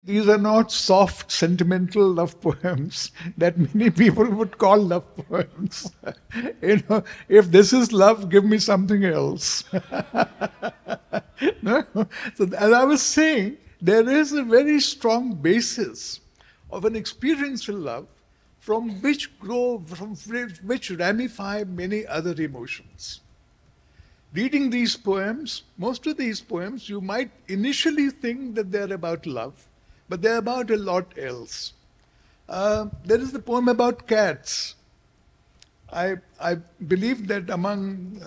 These are not soft, sentimental love poems that many people would call love poems. If this is love, give me something else. No? So, as I was saying, there is a very strong basis of an experiential love from which ramify many other emotions. Reading these poems, most of these poems, you might initially think that they're about love, but they're about a lot else. There is the poem about cats. I believe that among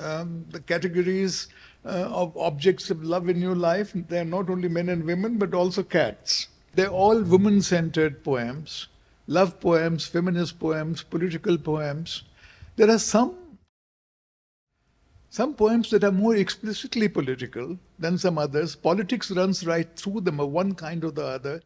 the categories of objects of love in your life, they're not only men and women, but also cats. They're all woman-centered poems, love poems, feminist poems, political poems. There are some poems that are more explicitly political than some others. Politics runs right through them of one kind or the other.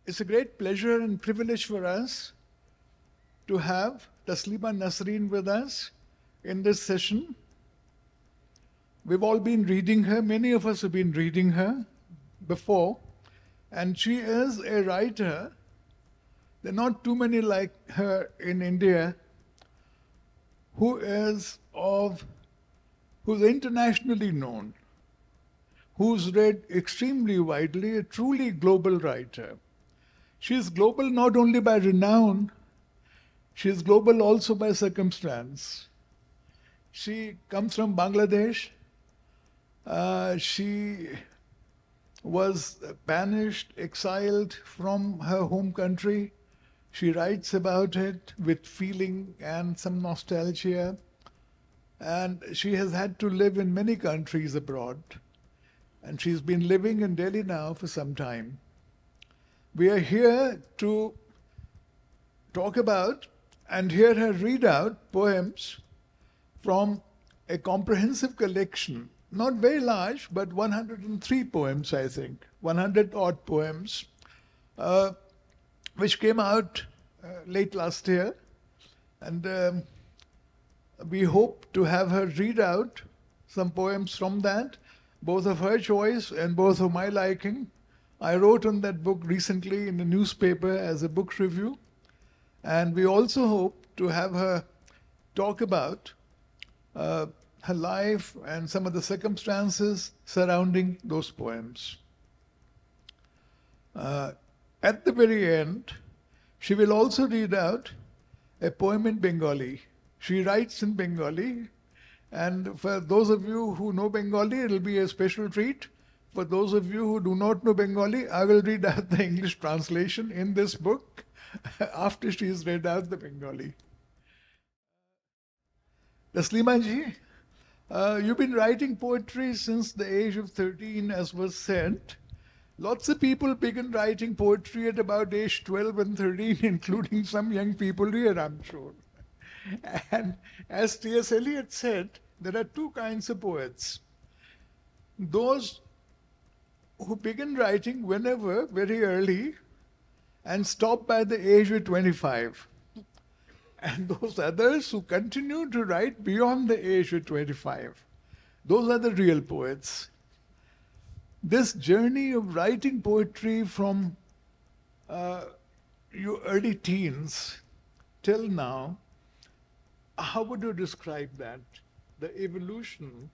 It's a great pleasure and privilege for us to have Taslima Nasreen with us in this session. We've all been reading her, many of us have been reading her before, and she is a writer. There are not too many like her in India who's internationally known, who's read extremely widely, a truly global writer. She is global not only by renown, she is global also by circumstance. She comes from Bangladesh. She was banished, exiled from her home country. She writes about it with feeling and some nostalgia. And she has had to live in many countries abroad. And she's been living in Delhi now for some time. We are here to talk about and hear her read out poems from a comprehensive collection, not very large, but 103 poems, I think, 100 odd poems, which came out late last year. And we hope to have her read out some poems from that, both of her choice and both of my liking. I wrote on that book recently in the newspaper as a book review. And we also hope to have her talk about her life and some of the circumstances surrounding those poems. At the very end, she will also read out a poem in Bengali. She writes in Bengali, and for those of you who know Bengali, it'll be a special treat. For those of you who do not know Bengali, I will read out the English translation in this book after she has read out the Bengali. Taslima ji, you've been writing poetry since the age of 13, as was said. Lots of people begin writing poetry at about age 12 and 13, including some young people here, I'm sure. And as T.S. Eliot said, there are two kinds of poets. Those who begin writing whenever, very early, and stop by the age of 25. And those others who continue to write beyond the age of 25. Those are the real poets. This journey of writing poetry from your early teens till now, how would you describe that? The evolution,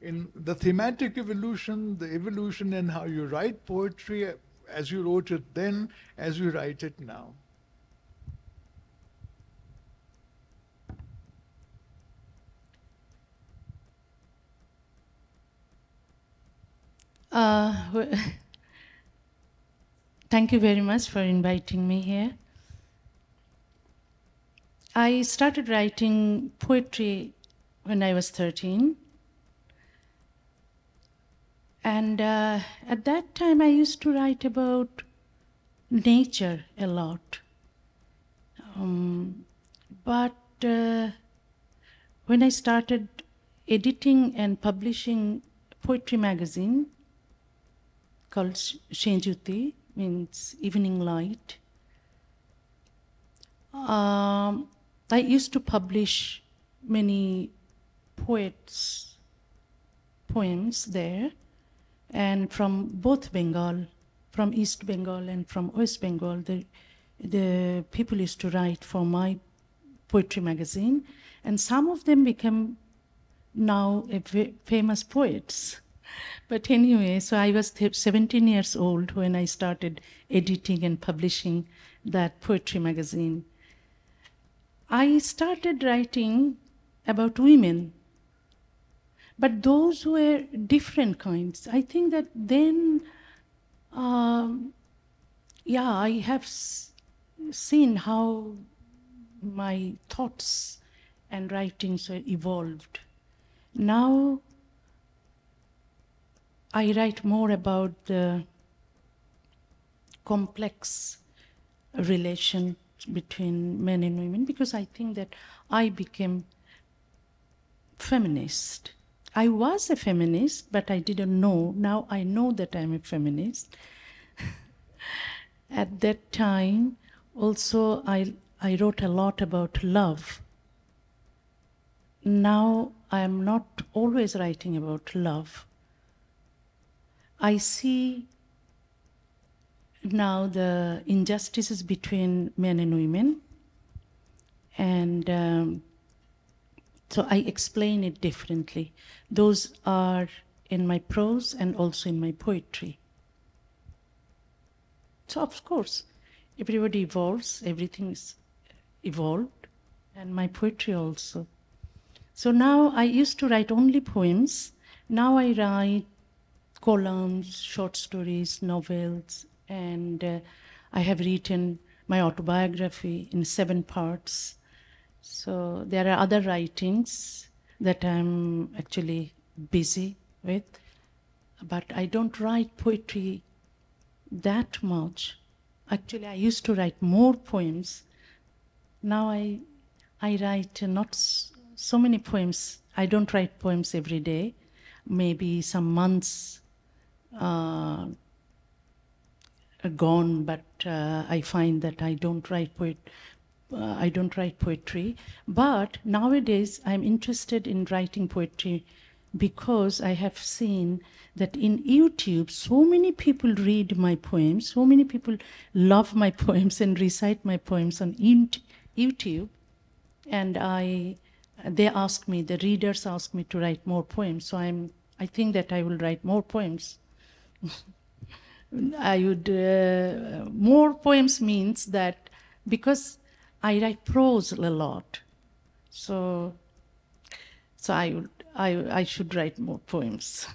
in the thematic evolution, the evolution in how you write poetry as you wrote it then, as you write it now. Thank you very much for inviting me here. I started writing poetry when I was 13. And at that time, I used to write about nature a lot. But when I started editing and publishing poetry magazine called Shenjuti, means evening light, I used to publish many poets' poems there, and from both Bengal, from East Bengal and from West Bengal, the people used to write for my poetry magazine, and some of them became now famous poets. But anyway, so I was 17 years old when I started editing and publishing that poetry magazine. I started writing about women, but those were different kinds. I think that then, I have seen how my thoughts and writings were evolved. Now, I write more about the complex relation between men and women because I think that I became feminist. I was a feminist, but I didn't know. Now I know that I'm a feminist. At that time, also, I wrote a lot about love. Now I am not always writing about love. I see now the injustices between men and women, and so I explain it differently. Those are in my prose and also in my poetry. So of course, everybody evolves, everything is evolved, and my poetry also. So now I used to write only poems. Now I write columns, short stories, novels, and I have written my autobiography in 7 parts. So there are other writings that I'm actually busy with, but I don't write poetry that much. Actually, I used to write more poems. Now I write not so many poems. I don't write poems every day. Maybe some months gone, but I find that I don't write poetry. But nowadays, I'm interested in writing poetry because I have seen that in YouTube, so many people read my poems, so many people love my poems and recite my poems on YouTube. And the readers ask me to write more poems. So I think that I will write more poems. More poems means that because I write prose a lot, so I should write more poems.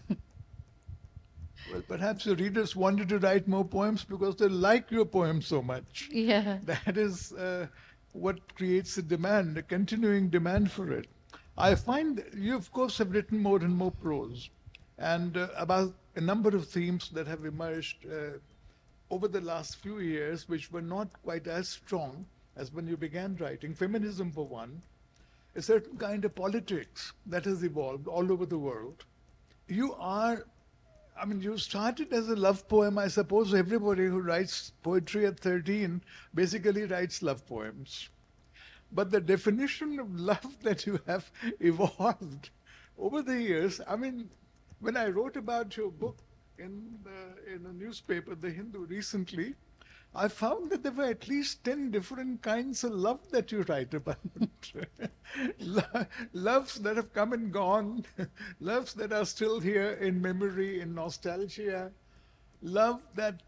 Well, perhaps your readers wanted to write more poems because they like your poems so much. Yeah. That is what creates a demand, a continuing demand for it. I find you, of course, have written more and more prose, and about a number of themes that have emerged over the last few years, which were not quite as strong as when you began writing. Feminism, for one, a certain kind of politics that has evolved all over the world. You started as a love poem. I suppose everybody who writes poetry at 13 basically writes love poems. But the definition of love that you have evolved over the years, when I wrote about your book in a newspaper, The Hindu, recently, I found that there were at least 10 different kinds of love that you write about. Loves that have come and gone, loves that are still here in memory, in nostalgia, love that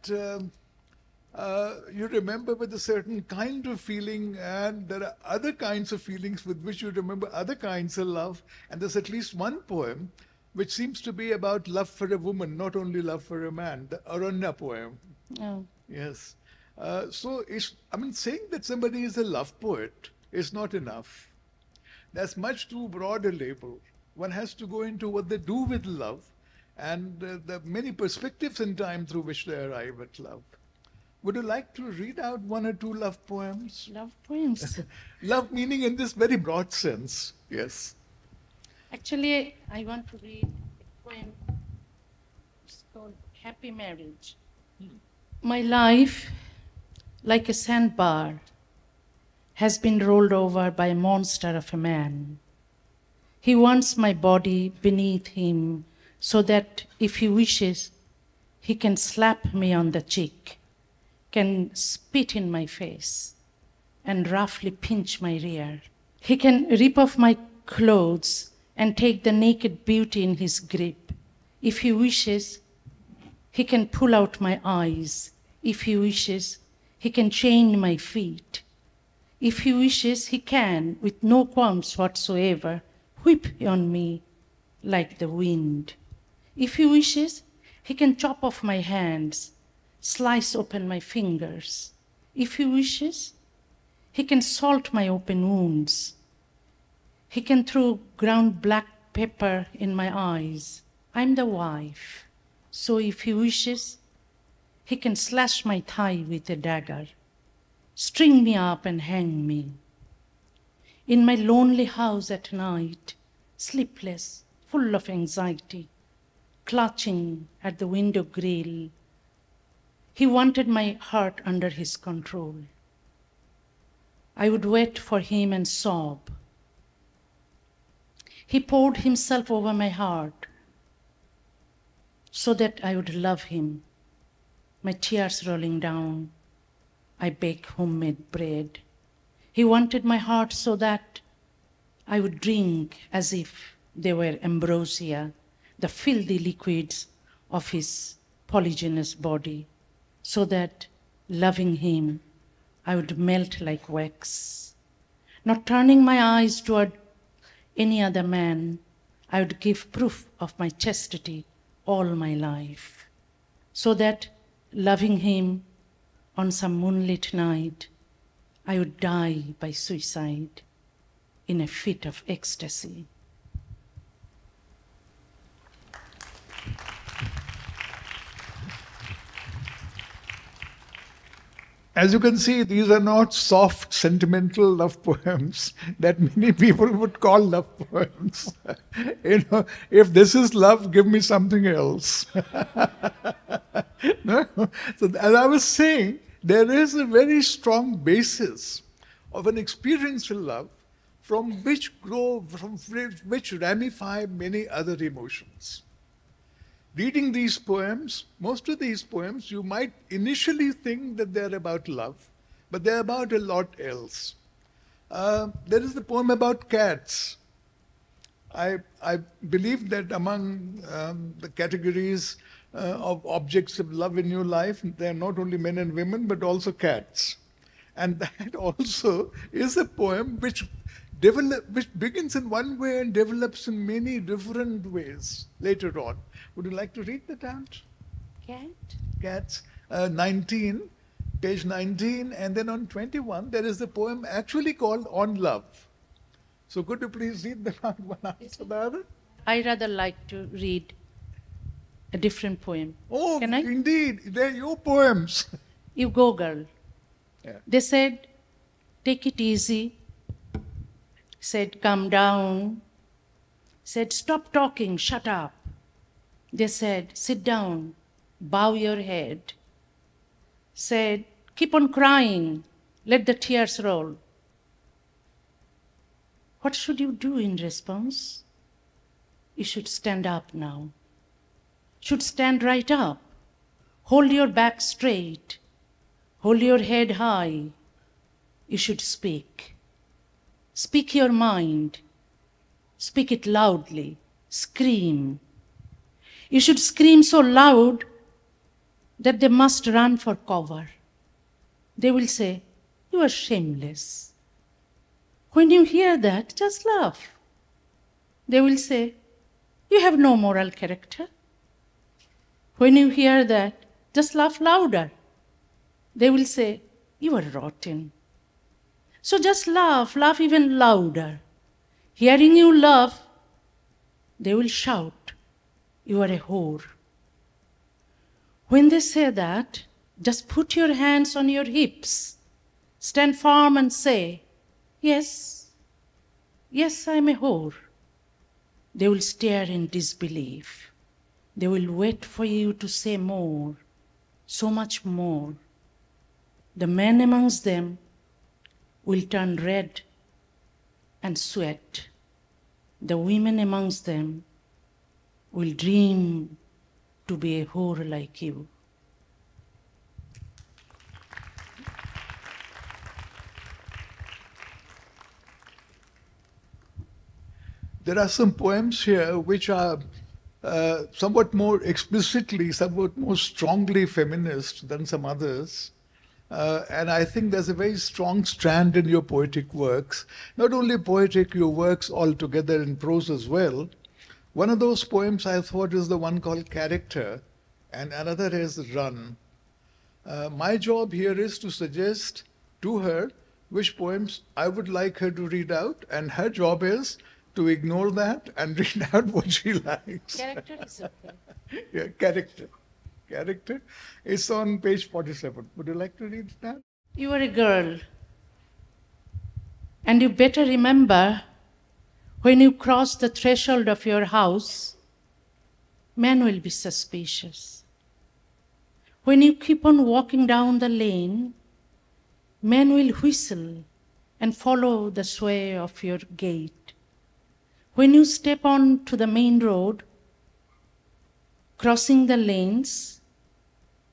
you remember with a certain kind of feeling, and there are other kinds of feelings with which you remember other kinds of love. And there's at least one poem which seems to be about love for a woman, not only love for a man, the Aranya poem. Oh. Yes. Saying that somebody is a love poet is not enough. That's much too broad a label. One has to go into what they do with love and the many perspectives in time through which they arrive at love. Would you like to read out 1 or 2 love poems? Love poems. Love meaning in this very broad sense, yes. Actually, I want to read a poem. It's called Happy Marriage. My life, like a sandbar, has been rolled over by a monster of a man. He wants my body beneath him so that if he wishes, he can slap me on the cheek, can spit in my face, and roughly pinch my rear. He can rip off my clothes and take the naked beauty in his grip. If he wishes, he can pull out my eyes. If he wishes, he can chain my feet. If he wishes, he can, with no qualms whatsoever, whip on me like the wind. If he wishes, he can chop off my hands, slice open my fingers. If he wishes, he can salt my open wounds. He can throw ground black pepper in my eyes. I'm the wife. So if he wishes, he can slash my thigh with a dagger, string me up and hang me. In my lonely house at night, sleepless, full of anxiety, clutching at the window grill, he wanted my heart under his control. I would wait for him and sob. He poured himself over my heart so that I would love him. My tears rolling down, I bake homemade bread. He wanted my heart so that I would drink as if they were ambrosia, the filthy liquids of his polygynous body, so that, loving him, I would melt like wax. Not turning my eyes toward any other man, I would give proof of my chastity all my life, so that, loving him, on some moonlit night, I would die by suicide in a fit of ecstasy. As you can see, these are not soft, sentimental love poems that many people would call love poems. If this is love, give me something else. No? So as I was saying, there is a very strong basis of an experiential love from which ramify many other emotions. Reading these poems, most of these poems, you might initially think that they're about love, but they're about a lot else. There is the poem about cats. I believe that among the categories of objects of love in your life, there are not only men and women, but also cats. And that also is a poem which begins in one way and develops in many different ways later on. Would you like to read that out? Cat? Cats, 19, page 19, and then on 21, there is a poem actually called On Love. So could you please read them out one after the other? I rather like to read a different poem. Oh, Can I? Indeed, they're your poems. You go, girl. Yeah. They said, take it easy. Said, calm down. Said, stop talking, shut up. They said, sit down, bow your head. Said, keep on crying, let the tears roll. What should you do in response? You should stand up now. Should stand right up. Hold your back straight. Hold your head high. You should speak. Speak your mind. Speak it loudly. Scream. You should scream so loud that they must run for cover. They will say, you are shameless. When you hear that, just laugh. They will say, you have no moral character. When you hear that, just laugh louder. They will say, you are rotten. So just laugh even louder. Hearing you laugh, they will shout, you are a whore. When they say that, just put your hands on your hips, stand firm and say, yes, I'm a whore. They will stare in disbelief. They will wait for you to say more, so much more. The men amongst them will turn red and sweat. The women amongst them will dream to be a whore like you. There are some poems here which are somewhat more explicitly, somewhat more strongly feminist than some others. And I think there's a very strong strand in your poetic works. Not only poetic, your works altogether in prose as well. One of those poems I thought is the one called Character, and another is Run. My job here is to suggest to her which poems I would like her to read out, and her job is to ignore that and read out what she likes. Character is okay. Yeah, Character. Character. It's on page 47. Would you like to read that? You are a girl, and you better remember when you cross the threshold of your house, men will be suspicious. When you keep on walking down the lane, men will whistle and follow the sway of your gait. When you step on to the main road, crossing the lanes,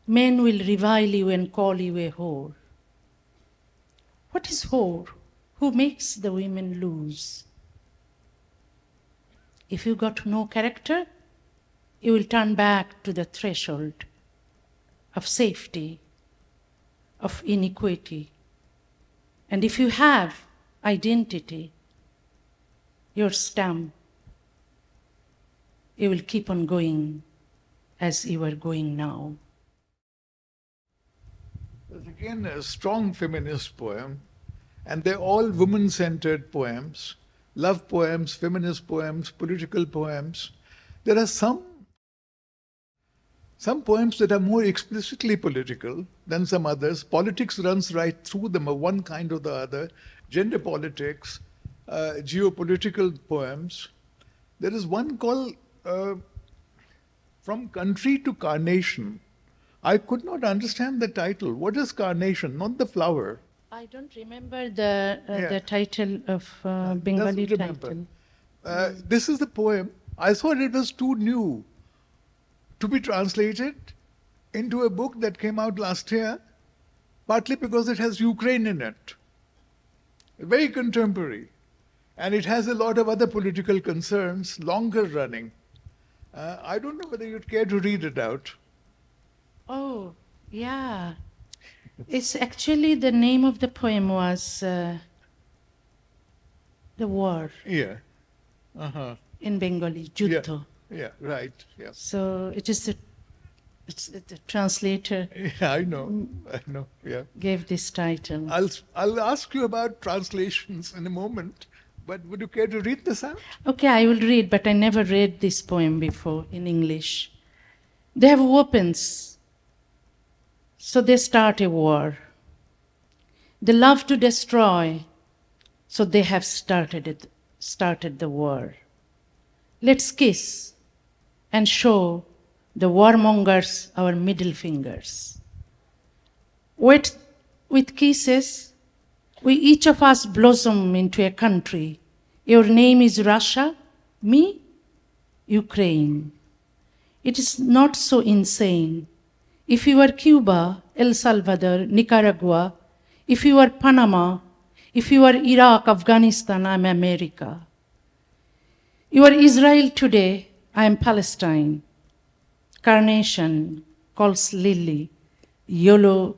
men will revile you and call you a whore. What is whore? Who makes the women lose? If you got no character, you will turn back to the threshold of safety, of inequity. And if you have identity, your stamp, you will keep on going as you are going now. There's again a strong feminist poem, and they're all women-centered poems, love poems, feminist poems, political poems. There are some poems that are more explicitly political than some others. Politics runs right through them of one kind or the other. Gender politics, geopolitical poems. There is one called From Country to Carnation. I could not understand the title. What is carnation? Not the flower. I don't remember the title of Bengali Doesn't remember. title. This is the poem. I thought it was too new to be translated into a book that came out last year, partly because it has Ukraine in it. Very contemporary. And it has a lot of other political concerns, longer running. I don't know whether you'd care to read it out. Oh, yeah. It's actually the name of the poem was The War Yeah. Uh-huh. in Bengali, Juddho. Yeah, right. Yeah. So it is the translator Yeah, I know. Yeah. gave this title. I'll ask you about translations in a moment, but would you care to read this out? Okay, I will read, but I never read this poem before in English. They have weapons, so they start a war. They love to destroy, so they have started the war. Let's kiss and show the warmongers our middle fingers. With kisses, we each of us blossom into a country. Your name is Russia, me, Ukraine. It is not so insane. If you are Cuba, El Salvador, Nicaragua, if you are Panama, if you are Iraq, Afghanistan, I'm America. You are Israel today, I am Palestine. Carnation calls lily, yellow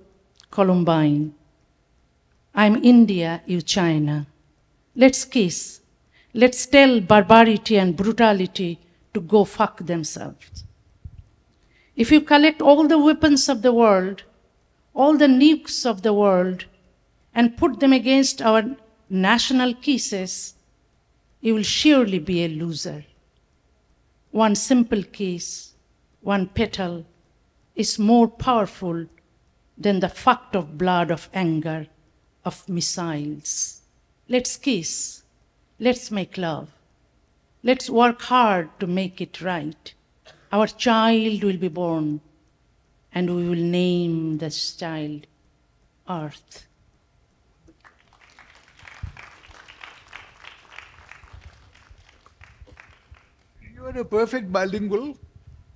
columbine. I'm India, you China. Let's kiss. Let's tell barbarity and brutality to go fuck themselves. If you collect all the weapons of the world, all the nukes of the world, and put them against our national kisses, you will surely be a loser. One simple kiss, one petal, is more powerful than the fact of blood, of anger, of missiles. Let's kiss. Let's make love. Let's work hard to make it right. Our child will be born, and we will name this child Earth. You are a perfect bilingual,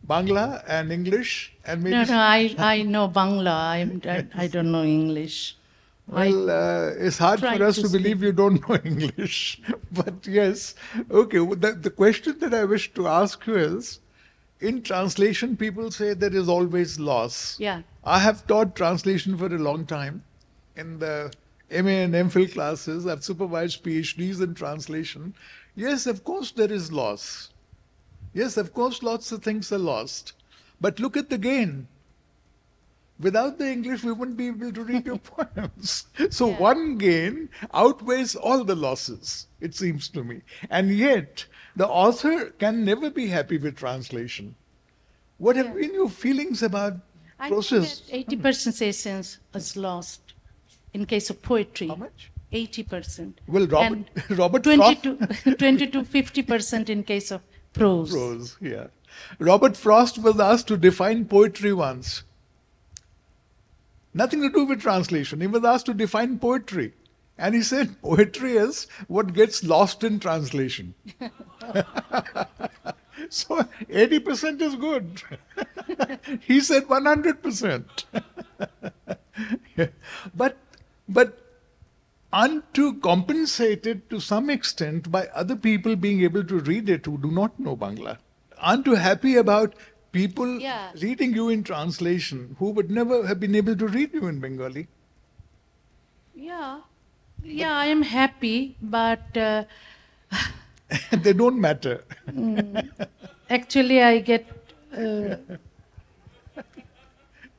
Bangla and English, and maybe. No, I know Bangla. I don't know English. Well, it's hard tried for us to to believe speak. you don't know English. But yes, okay. Well, the question that I wish to ask you is, in translation, people say there is always loss. Yeah. I have taught translation for a long time in the MA and MPhil classes. I've supervised PhDs in translation. Yes, of course there is loss. Yes, of course lots of things are lost. But look at the gain. Without the English, we wouldn't be able to read your poems. So Yeah. one gain outweighs all the losses, it seems to me. And yet, the author can never be happy with translation. What have been your feelings about I process? think that 80% essence is lost in case of poetry. How much? 80%. Well, And Robert 20 Frost. to 20 to 50% in case of prose. Prose, yeah. Robert Frost was asked to define poetry once. Nothing to do with translation. He was asked to define poetry. And he said, poetry is what gets lost in translation. So 80% is good. He said 100%. Yeah. But aren't you compensated to some extent by other people being able to read it who do not know Bangla? Aren't you happy about people Yeah. reading you in translation who would never have been able to read you in Bengali? Yeah. Yeah, I am happy, but They don't matter. actually I get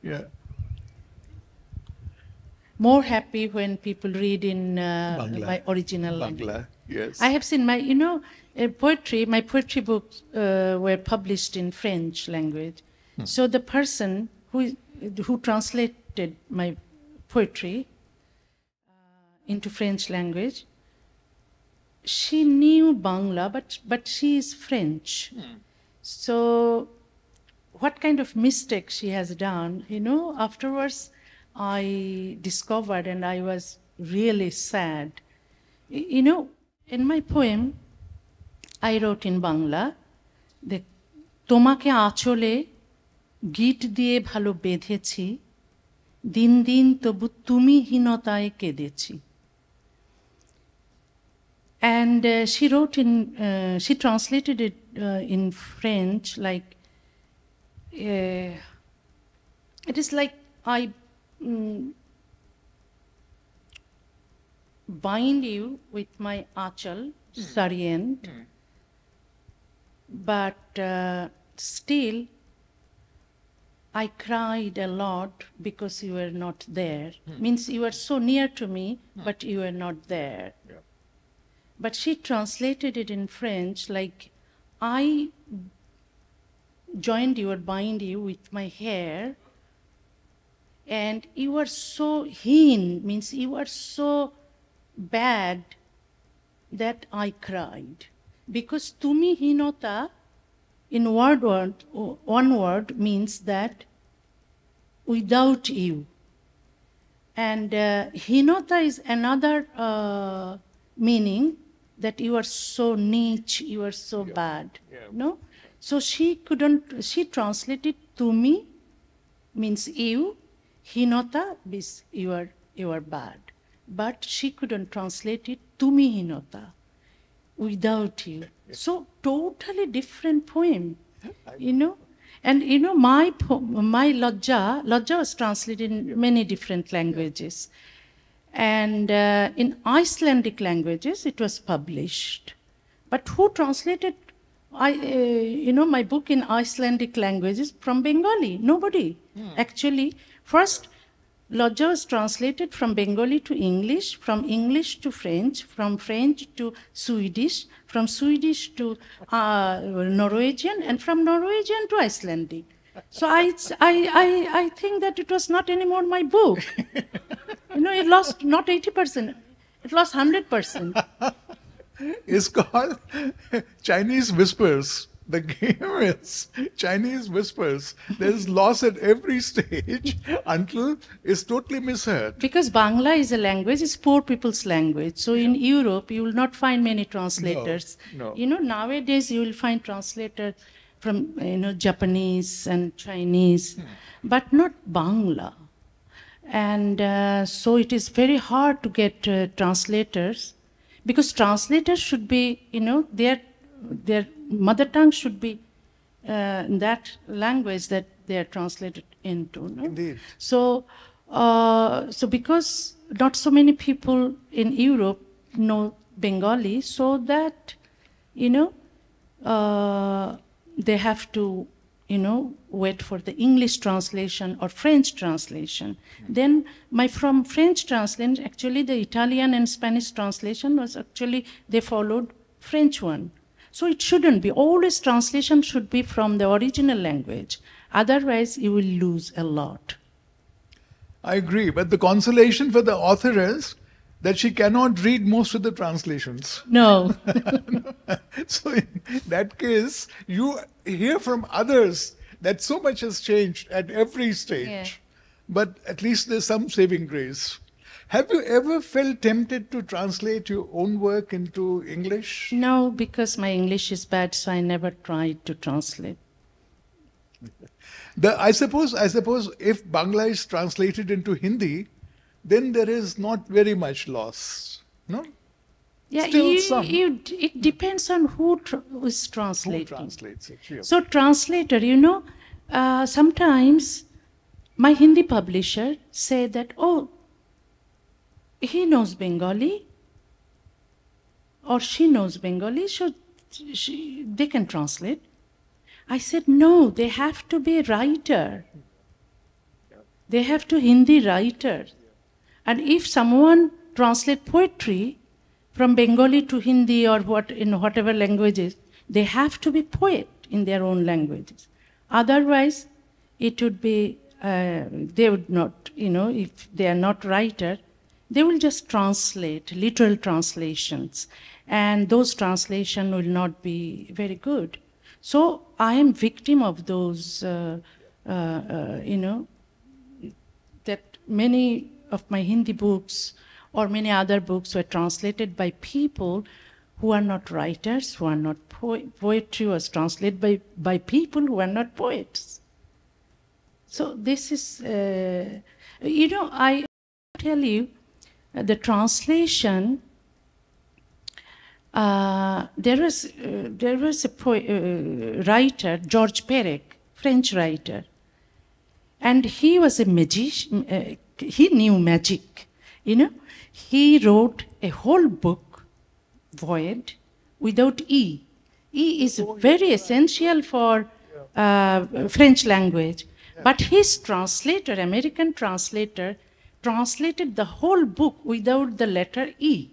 Yeah. more happy when people read in Bangla. my original language. Bangla, yes. I have seen my poetry books were published in French language. So the person who translated my poetry into French language, she knew Bangla, but she is French. So what kind of mistake she has done, afterwards I discovered and I was really sad. In my poem, I wrote in Bangla, the তোমাকে আঁচলে গিট দিয়ে ভালো বেঁধেছি, দিন দিন তবু তুমি হীনতায় কেঁদেছি. And she translated it in French like, it is like I bind you with my achal, sari end, but still I cried a lot because you were not there. Means you were so near to me, but you were not there. Yeah. But she translated it in French like, I joined you or bind you with my hair, and you were so heen, means you were so bad that I cried. Because tumi hinota in one word means that without you. And hinota is another meaning that you are so niche, you are so bad. Yeah. No? So she translated tumi means you, hinota means you are bad. But she couldn't translate it tumi hinota, without you. So totally different poem, And my Lajja was translated in many different languages. And in Icelandic languages, it was published. But who translated my book in Icelandic languages from Bengali? Nobody. Actually, first, Lajja was translated from Bengali to English, from English to French, from French to Swedish, from Swedish to Norwegian, and from Norwegian to Icelandic. So I think that it was not anymore my book. It lost not 80%, it lost 100%. It's called Chinese Whispers The game is Chinese whispers. There's loss at every stage until it's totally misheard. Because Bangla is a language, it's poor people's language. So in Europe, you will not find many translators. No. You know, nowadays you will find translators from, Japanese and Chinese, but not Bangla. And so it is very hard to get translators, because translators should be, their mother tongue should be that language that they are translated into. No? Indeed. So because not so many people in Europe know Bengali, so that, they have to, wait for the English translation or French translation. Then from French translation, actually the Italian and Spanish translation was actually, they followed French one. So it shouldn't be. Always translation should be from the original language. Otherwise, you will lose a lot. I agree, but the consolation for the author is that she cannot read most of the translations. No. So in that case, you hear from others that so much has changed at every stage. Yeah. But at least there's some saving grace. Have you ever felt tempted to translate your own work into English? No, because my English is bad, so I never tried to translate. I suppose if Bangla is translated into Hindi, then there is not very much loss, no? Yeah, Still some. It depends on who is Who translating. translates it? Yeah. So translator, sometimes my Hindi publisher say that, oh, he knows Bengali or she knows Bengali, so they can translate. I said, no, they have to be a writer. They have to Hindi writer. And if someone translate poetry from Bengali to Hindi or in whatever languages, they have to be poet in their own languages. Otherwise, it would be, they would not, if they are not writer, they will just translate, literal translations. And those translations will not be very good. So I am victim of those, that many of my Hindi books or many other books were translated by people who are not writers, who are not poetry was translated by people who are not poets. So this is, I tell you, the translation, there was a writer, George Perec, French writer, and he was a magician. He knew magic, He wrote a whole book, Void, without E. E is very essential for French language. But his translator, American translator, translated the whole book without the letter E.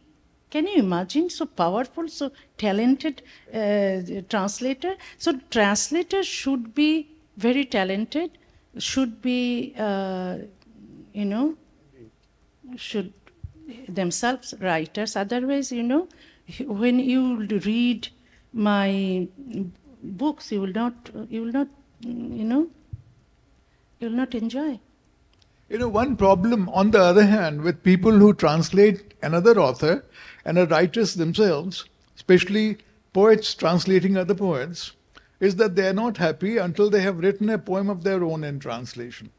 Can you imagine? So powerful, so talented translator. So translators should be very talented, should be, should themselves writers. Otherwise, when you read my books, you will not enjoy. One problem, on the other hand, with people who translate another author and are writers themselves, especially poets translating other poets, is that they are not happy until they have written a poem of their own in translation.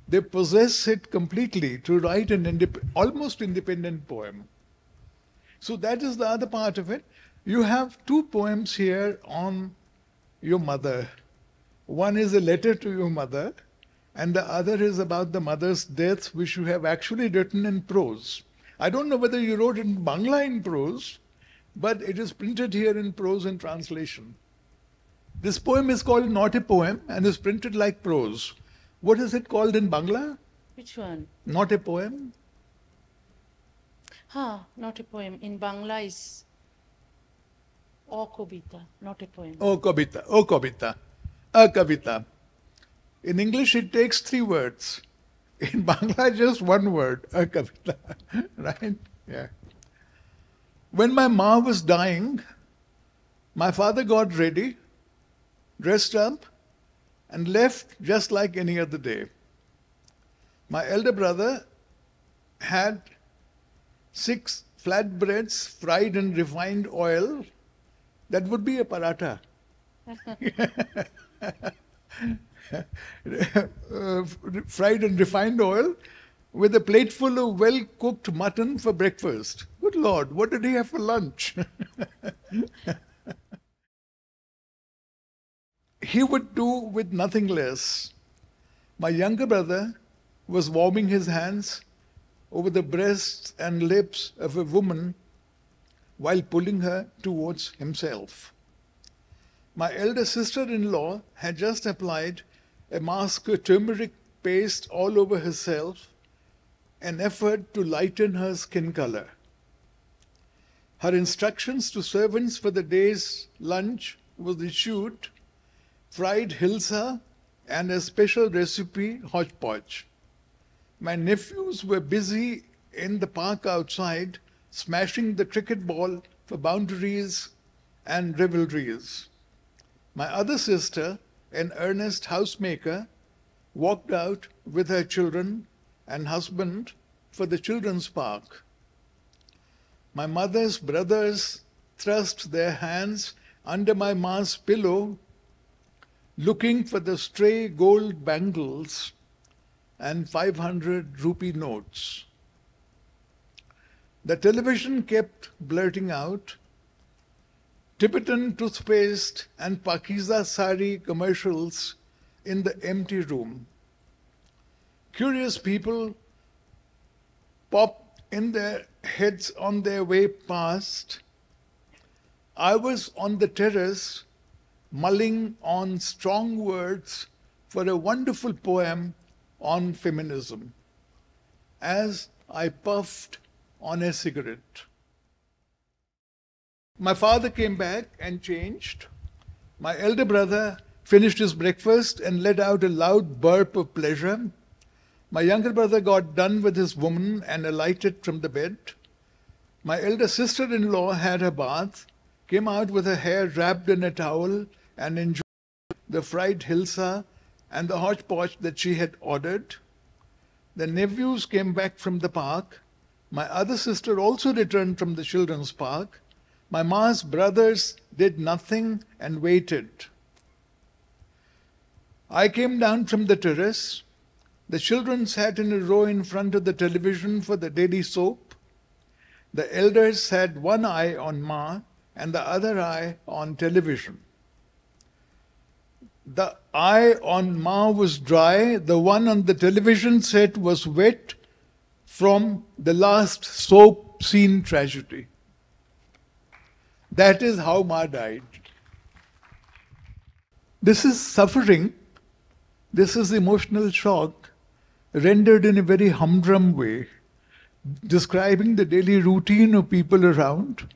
They possess it completely to write an almost independent poem. So that is the other part of it. You have two poems here on your mother. One is a letter to your mother, and the other is about the mother's death, which you have actually written in prose. I don't know whether you wrote in Bangla in prose, but it is printed here in prose in translation. This poem is called Not a Poem and is printed like prose. What is it called in Bangla? Which one? Not a Poem? Not a poem. In Bangla is O Kobita, not a poem. O Kobita, O Kobita, A Kavita. In English, it takes 3 words. In Bangla, just 1 word, A Kavita. Right? Yeah. When my ma was dying, My father got ready, dressed up, and left just like any other day. My elder brother had 6 flatbreads fried in refined oil. That would be a paratha. Fried in refined oil with a plateful of well-cooked mutton for breakfast. Good Lord, what did he have for lunch? He would do with nothing less. My younger brother was warming his hands over the breasts and lips of a woman while pulling her towards himself. My elder sister-in-law had just applied a mask of turmeric paste all over herself, an effort to lighten her skin color. Her instructions to servants for the day's lunch was issued: fried hilsa and a special recipe hodgepodge. My nephews were busy in the park outside, smashing the cricket ball for boundaries and revelries. My other sister, an earnest housemaker, walked out with her children and husband for the children's park. My mother's brothers thrust their hands under my ma's pillow, looking for the stray gold bangles and 500 rupee notes. The television kept blurting out Tibetan toothpaste and Pakiza sari commercials in the empty room. Curious people popped in their heads on their way past. I was on the terrace mulling on strong words for a wonderful poem on feminism as I puffed on a cigarette. My father came back and changed. My elder brother finished his breakfast and let out a loud burp of pleasure. My younger brother got done with his woman and alighted from the bed. My elder sister-in-law had her bath, came out with her hair wrapped in a towel, and enjoyed the fried hilsa and the hodgepodge that she had ordered. The nephews came back from the park. My other sister also returned from the children's park. My ma's brothers did nothing and waited. I came down from the terrace. The children sat in a row in front of the television for the daily soap. The elders had one eye on Ma and the other eye on television. The eye on Ma was dry. The one on the television set was wet from the last soap scene tragedy. That is how Ma died. This is suffering. This is emotional shock rendered in a very humdrum way, describing the daily routine of people around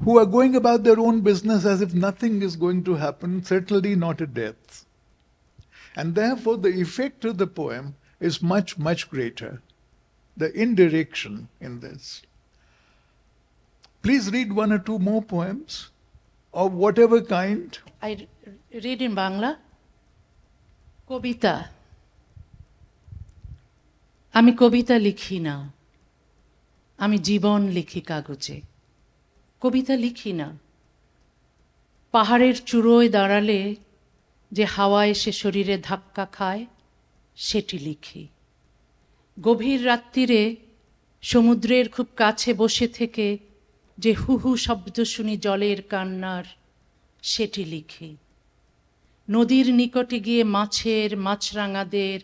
who are going about their own business as if nothing is going to happen, certainly not a death. And therefore the effect of the poem is much, much greater, the indirection in this. Please read one or two more poems of whatever kind. I read in Bangla. Kobita. আমি কবিতা লিখি না, আমি জীবন লিখি কাগজে। কবিতা লিখি না। পাহাড়ের চূড়োয় দাঁড়ালে যে হাওয়া এসে শরীরে ধাক্কা খায়, সেটি লিখি। গভীর রাত্রিরে সমুদ্রের খুব কাছে বসে থেকে যে হু হু শব্দ শুনি জলের কান্নার, সেটি লিখি। নদীর নিকটে গিয়ে মাছের, মাছরাঙাদের,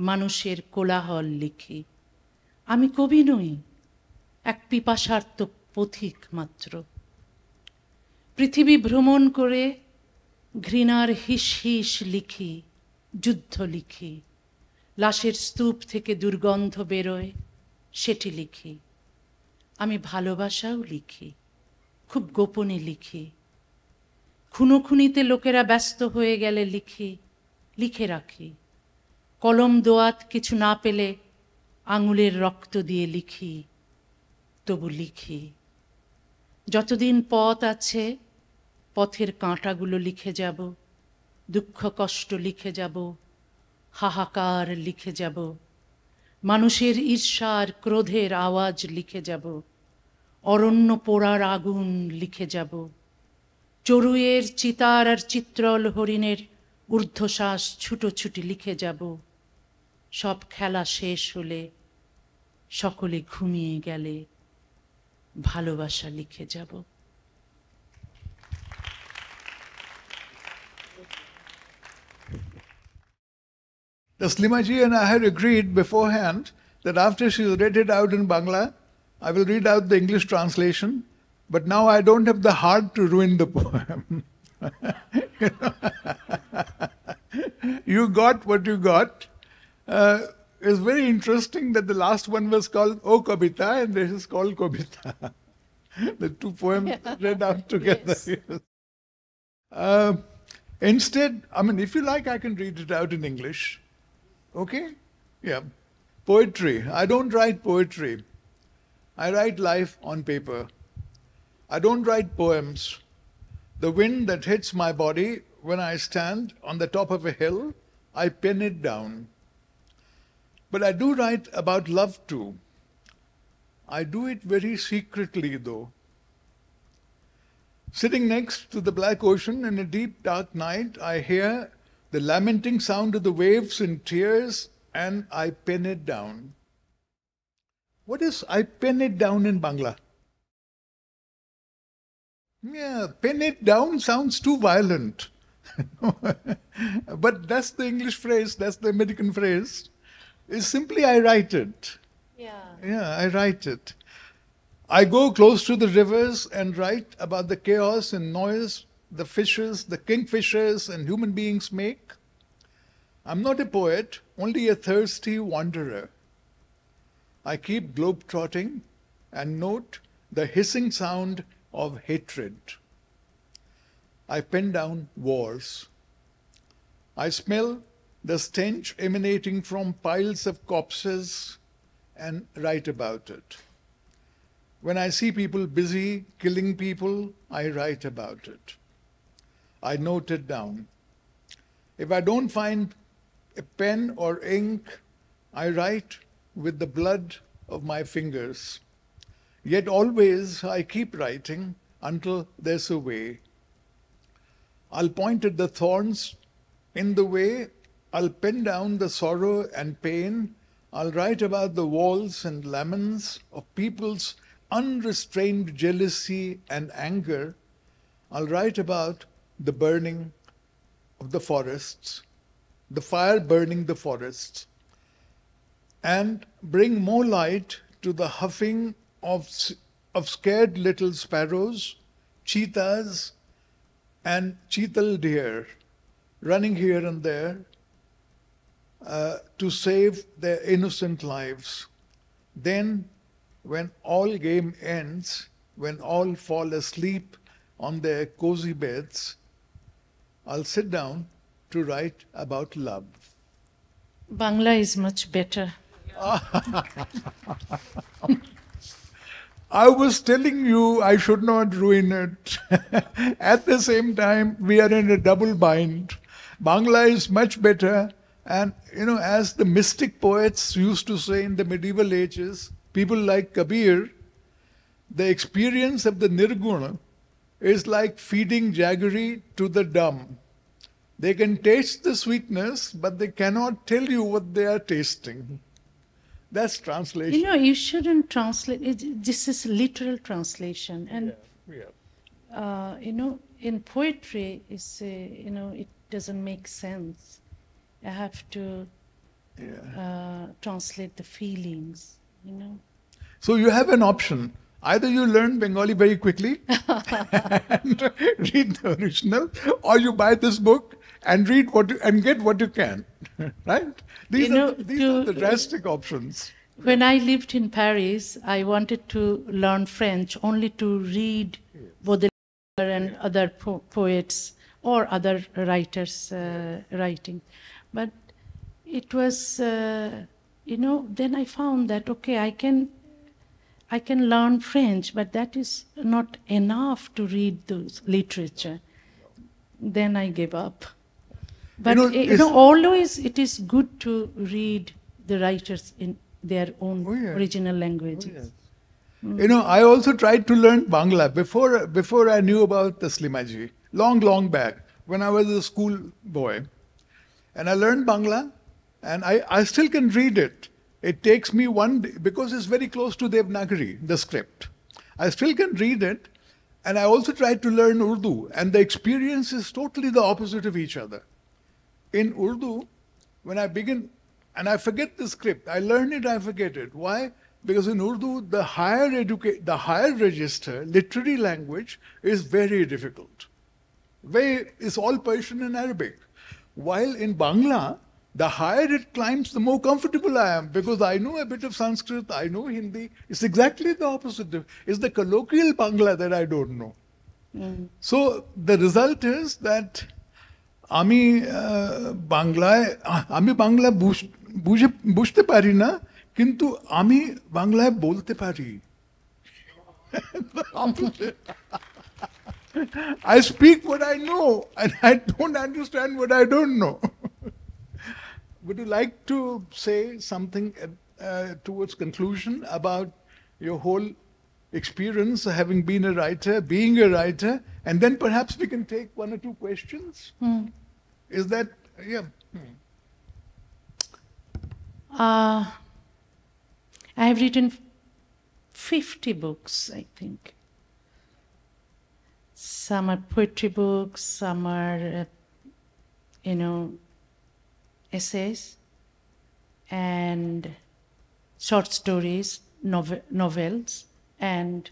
মানুষের কোলাহল লিখি। আমি কবি নই, এক পিপাসার্ত পথিক মাত্র। পৃথিবী ভ্রমণ করে ঘৃণার হিস হিস লিখি, যুদ্ধ লিখি। লাশের স্তূপ থেকে দুর্গন্ধ বেরোয়, সেটি লিখি। আমি ভালোবাসাও লিখি, খুব গোপনে লিখি। খুনোখুনিতে লোকেরা ব্যস্ত হয়ে গেলে লিখি, লিখে রাখি। কলম দোয়াত কিছু না পেলে আঙুলের রক্ত দিয়ে লিখি, তবু লিখি। যতদিন পথ আছে পথের কাঁটাগুলো লিখে যাব, দুঃখ কষ্ট লিখে যাব, হাহাকার লিখে যাব, মানুষের ঈর্ষার ক্রোধের আওয়াজ লিখে যাব, অরণ্য পোড়ার আগুন লিখে যাব, চড়ুইয়ের চিতার আর চিত্রল হরিণের ঊর্ধ্বশ্বাস ছুটোছুটি লিখে যাব। সব খেলা শেষ হলে, সকলে ঘুমিয়ে গেলে, ভালোবাসা লিখে যাব। Taslima ji and I had agreed beforehand that after she's read it out in Bangla, I will read out the English translation. But now I don't have the heart to ruin the poem. You got what you got. It's very interesting that the last one was called O Kabita and this is called Kobita. The two poems read out together. Yes. Instead, I mean, if you like, I can read it out in English. Okay? Yeah. Poetry. I don't write poetry. I write life on paper. I don't write poems. The wind that hits my body when I stand on the top of a hill, I pen it down. But I do write about love too. I do it very secretly though. Sitting next to the black ocean in a deep dark night, I hear the lamenting sound of the waves in tears and I pen it down. What is I pen it down in Bangla? Yeah, pen it down sounds too violent. But that's the English phrase, that's the American phrase. It's simply I write it. Yeah, I write it. I go close to the rivers and write about the chaos and noise the fishes, the kingfishers and human beings make. I'm not a poet, only a thirsty wanderer. I keep globe-trotting and note the hissing sound of hatred. I pen down wars. I smell the stench emanating from piles of corpses and write about it. When I see people busy killing people, I write about it. I note it down. If I don't find a pen or ink, I write with the blood of my fingers. Yet always I keep writing until there's a way. I'll point at the thorns in the way, I'll pen down the sorrow and pain, I'll write about the walls and laments of people's unrestrained jealousy and anger. I'll write about the burning of the forests, the fire burning the forests, and bring more light to the huffing of scared little sparrows, cheetahs, and cheetal deer running here and there to save their innocent lives. Then, when all game ends, when all fall asleep on their cozy beds, I'll sit down to write about love. Bangla is much better. I was telling you I should not ruin it. At the same time, we are in a double bind. Bangla is much better. And, you know, as the mystic poets used to say in the medieval ages, people like Kabir, the experience of the Nirguna is like feeding jaggery to the dumb. They can taste the sweetness, but they cannot tell you what they are tasting. That's translation. You know, you shouldn't translate. This is literal translation. And, you know, in poetry, you know, it doesn't make sense. I have to translate the feelings, you know. So you have an option. Either you learn Bengali very quickly and read the original, or you buy this book and read and get what you can, right? These are the drastic options. When I lived in Paris, I wanted to learn French only to read Baudelaire and other poets or other writers' writing. But it was, you know, then I found that, okay, I can learn French, but that is not enough to read those literature. then I gave up. But know, always it is good to read the writers in their own original languages. I also tried to learn Bangla before I knew about Taslimaji, long back, when I was a school boy. And I learned Bangla, and I still can read it. It takes me one day, because it's very close to Devanagari, the script. I still can read it, and I also tried to learn Urdu, and the experience is totally the opposite of each other. In Urdu, when I begin, and I forget the script, I learn it, I forget it. Why? Because in Urdu, the higher register, literary language, is very difficult. It's all Persian and Arabic. While in Bangla, the higher it climbs, the more comfortable I am, because I know a bit of Sanskrit, I know Hindi. It's exactly the opposite. It's the colloquial Bangla that I don't know. So the result is that আমি বাংলা বুঝতে পারি না, কিন্তু আমি বাংলায় বলতে পারি। I speak what I know, and I don't understand what I don't know. Would you like to say something towards conclusion about your whole experience having been a writer, being a writer, and then perhaps we can take one or two questions? Is that, yeah. I have written 50 books, I think. Some are poetry books, some are, essays and short stories, novels, and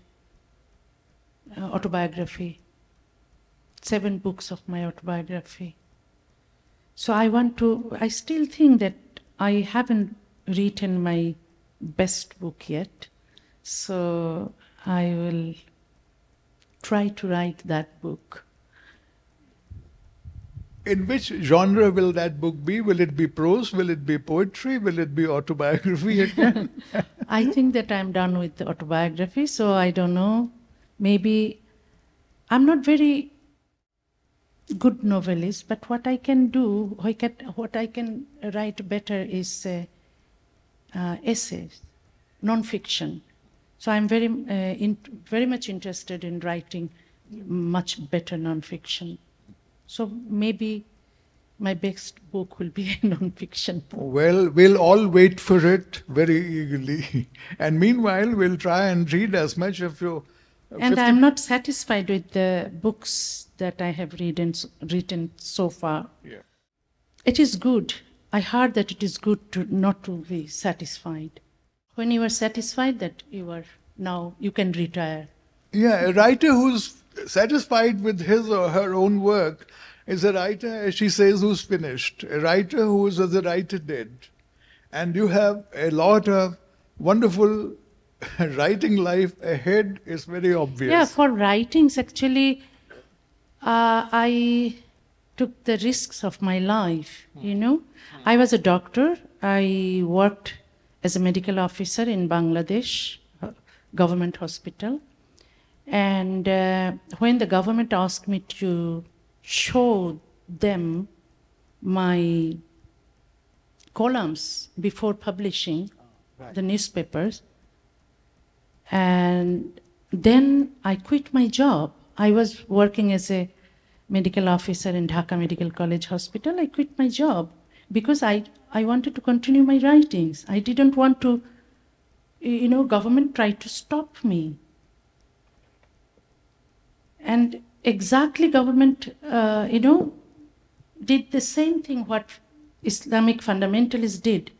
autobiography. 7 books of my autobiography. So I still think that I haven't written my best book yet. So I will try to write that book. In which genre will that book be? Will it be prose? Will it be poetry? Will it be autobiography again? I think that I'm done with the autobiography, so I don't know. Maybe I'm not very good novelist, but what I can do, what I can write better is essays, non-fiction. So I'm very much interested in writing much better non-fiction. So maybe my best book will be a non-fiction book. Well, we'll all wait for it very eagerly. And meanwhile, we'll try and read as much of your... And I'm not satisfied with the books that I have written so far. Yeah. It is good. I heard that it is good not to be satisfied. When you are satisfied, that you can retire. Yeah, a writer who's satisfied with his or her own work is a writer, as she says, who's finished. A writer who is as a writer dead. And you have a lot of wonderful writing life ahead, is very obvious. Yeah, for writings, actually, I took the risks of my life, I was a doctor. I worked as a medical officer in Bangladesh, government hospital. And when the government asked me to show them my columns before publishing the newspapers, and then I quit my job. I was working as a medical officer in Dhaka Medical College Hospital. I quit my job because I wanted to continue my writings. I didn't want to, government tried to stop me. And exactly government, did the same thing what Islamic fundamentalists did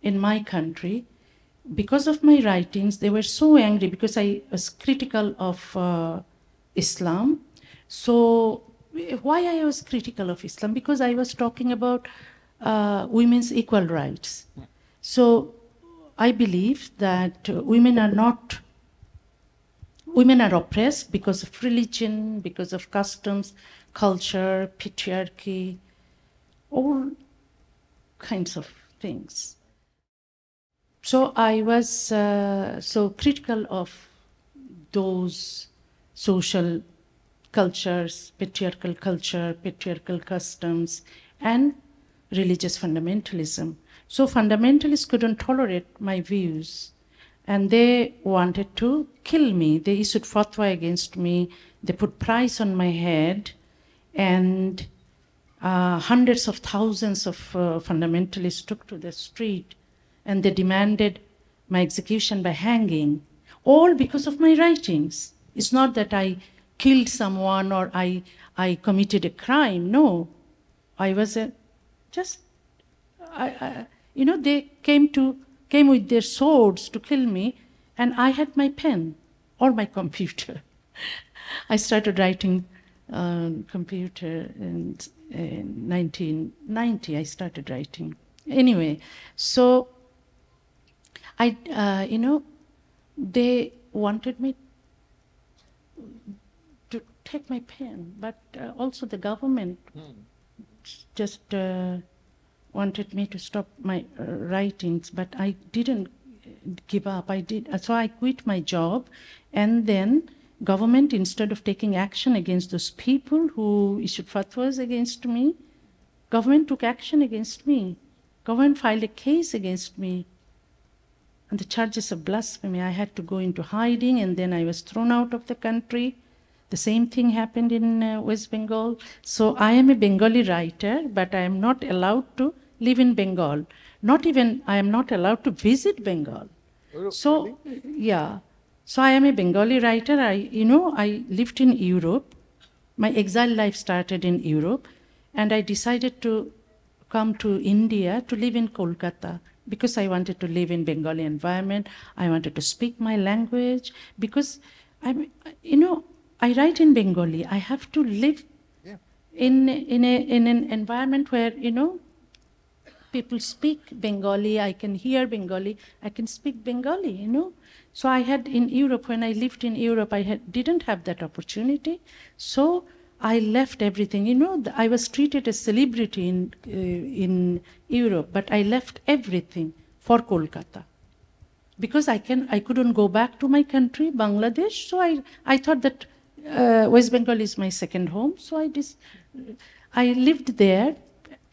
in my country. Because of my writings, they were so angry because I was critical of Islam. So why I was critical of Islam? Because I was talking about women's equal rights. So I believe that women are oppressed because of religion, because of customs, culture, patriarchy, all kinds of things. So I was so critical of those social cultures, patriarchal culture, patriarchal customs, and religious fundamentalism. So fundamentalists couldn't tolerate my views, and they wanted to kill me. They issued fatwa against me. They put price on my head, and hundreds of thousands of fundamentalists took to the street, and they demanded my execution by hanging, all because of my writings. It's not that I killed someone or I committed a crime. No, I was they came with their swords to kill me, and I had my pen or my computer. I started writing computer in 1990. I started writing. Anyway, so they wanted me to take my pen, but also the government just wanted me to stop my writings, but I didn't give up. So I quit my job, and then government, instead of taking action against those people who issued fatwas against me, government took action against me. Government filed a case against me on the charges of blasphemy. I had to go into hiding, and then I was thrown out of the country. The same thing happened in West Bengal. So I am a Bengali writer, but I am not allowed to live in Bengal. Not even, I am not allowed to visit Bengal. Oh, So, really? yeah. So I am a Bengali writer. I lived in Europe. My exile life started in Europe, and I decided to come to India to live in Kolkata because I wanted to live in Bengali environment. I wanted to speak my language because I write in Bengali. I have to live Yeah. in an environment where people speak Bengali. I can hear Bengali. I can speak Bengali. So I had in Europe, when I lived in Europe, didn't have that opportunity. So I left everything. I was treated as celebrity in Europe, but I left everything for Kolkata because I couldn't go back to my country, Bangladesh. So I thought that West Bengal is my second home. So I lived there.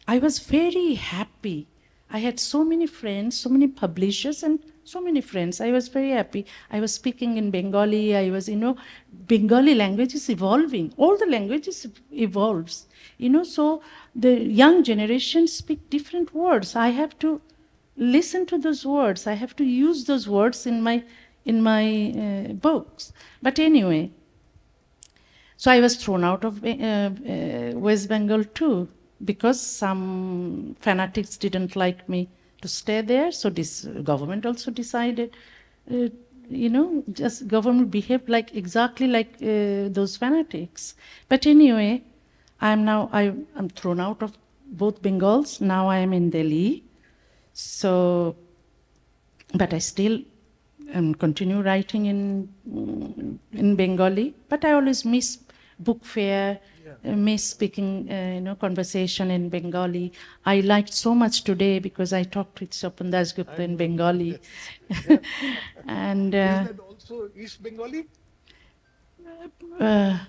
I was very happy. I had so many friends, so many publishers, and so many friends. I was very happy. I was speaking in Bengali. Bengali language is evolving. All the languages evolves. So the young generation speak different words. I have to listen to those words. I have to use those words in my books. But anyway, so I was thrown out of West Bengal too, because some fanatics didn't like me to stay there. So this government also decided, just government behaved exactly like those fanatics. But anyway, I'm thrown out of both Bengals. Now I am in Delhi. So, but I still continue writing in Bengali. But I always miss book fair. Miss speaking, conversation in Bengali. I liked so much today because I talked with Swapan Dasgupta in Bengali. And Is that also East Bengali?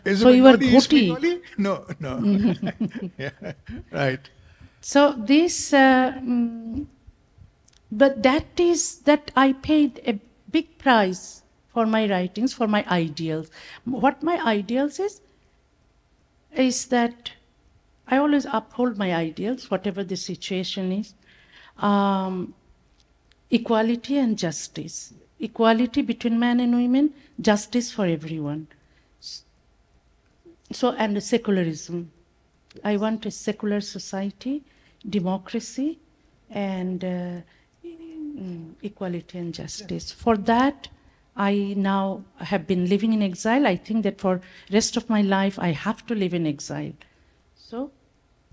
Is so it you are Bengali, East Ghoti. Bengali? No. Yeah, right. So this, but that I paid a big price for my writings, for my ideals. What my ideals is that I always uphold my ideals, whatever the situation is. Equality and justice. Equality between men and women, justice for everyone. So, and secularism. I want a secular society, democracy, and equality and justice. For that, I now have been living in exile. I think that for rest of my life, I have to live in exile. So,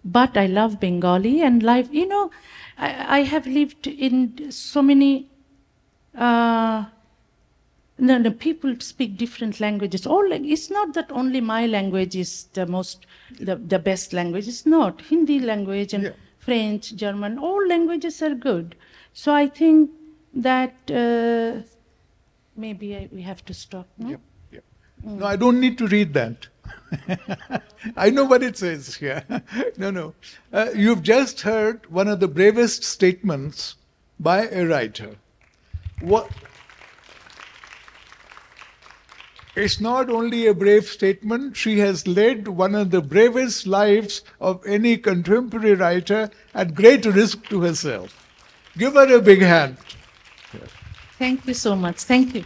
but I love Bengali and life. I have lived in so many. People speak different languages. It's not that only my language is the best language. It's not. Hindi language and French, German, all languages are good. So I think that maybe we have to stop. No? Yep. No, I don't need to read that. I know what it says here. No. You've just heard one of the bravest statements by a writer. What? It's not only a brave statement, she has led one of the bravest lives of any contemporary writer at great risk to herself. Give her a big hand. Thank you so much. Thank you.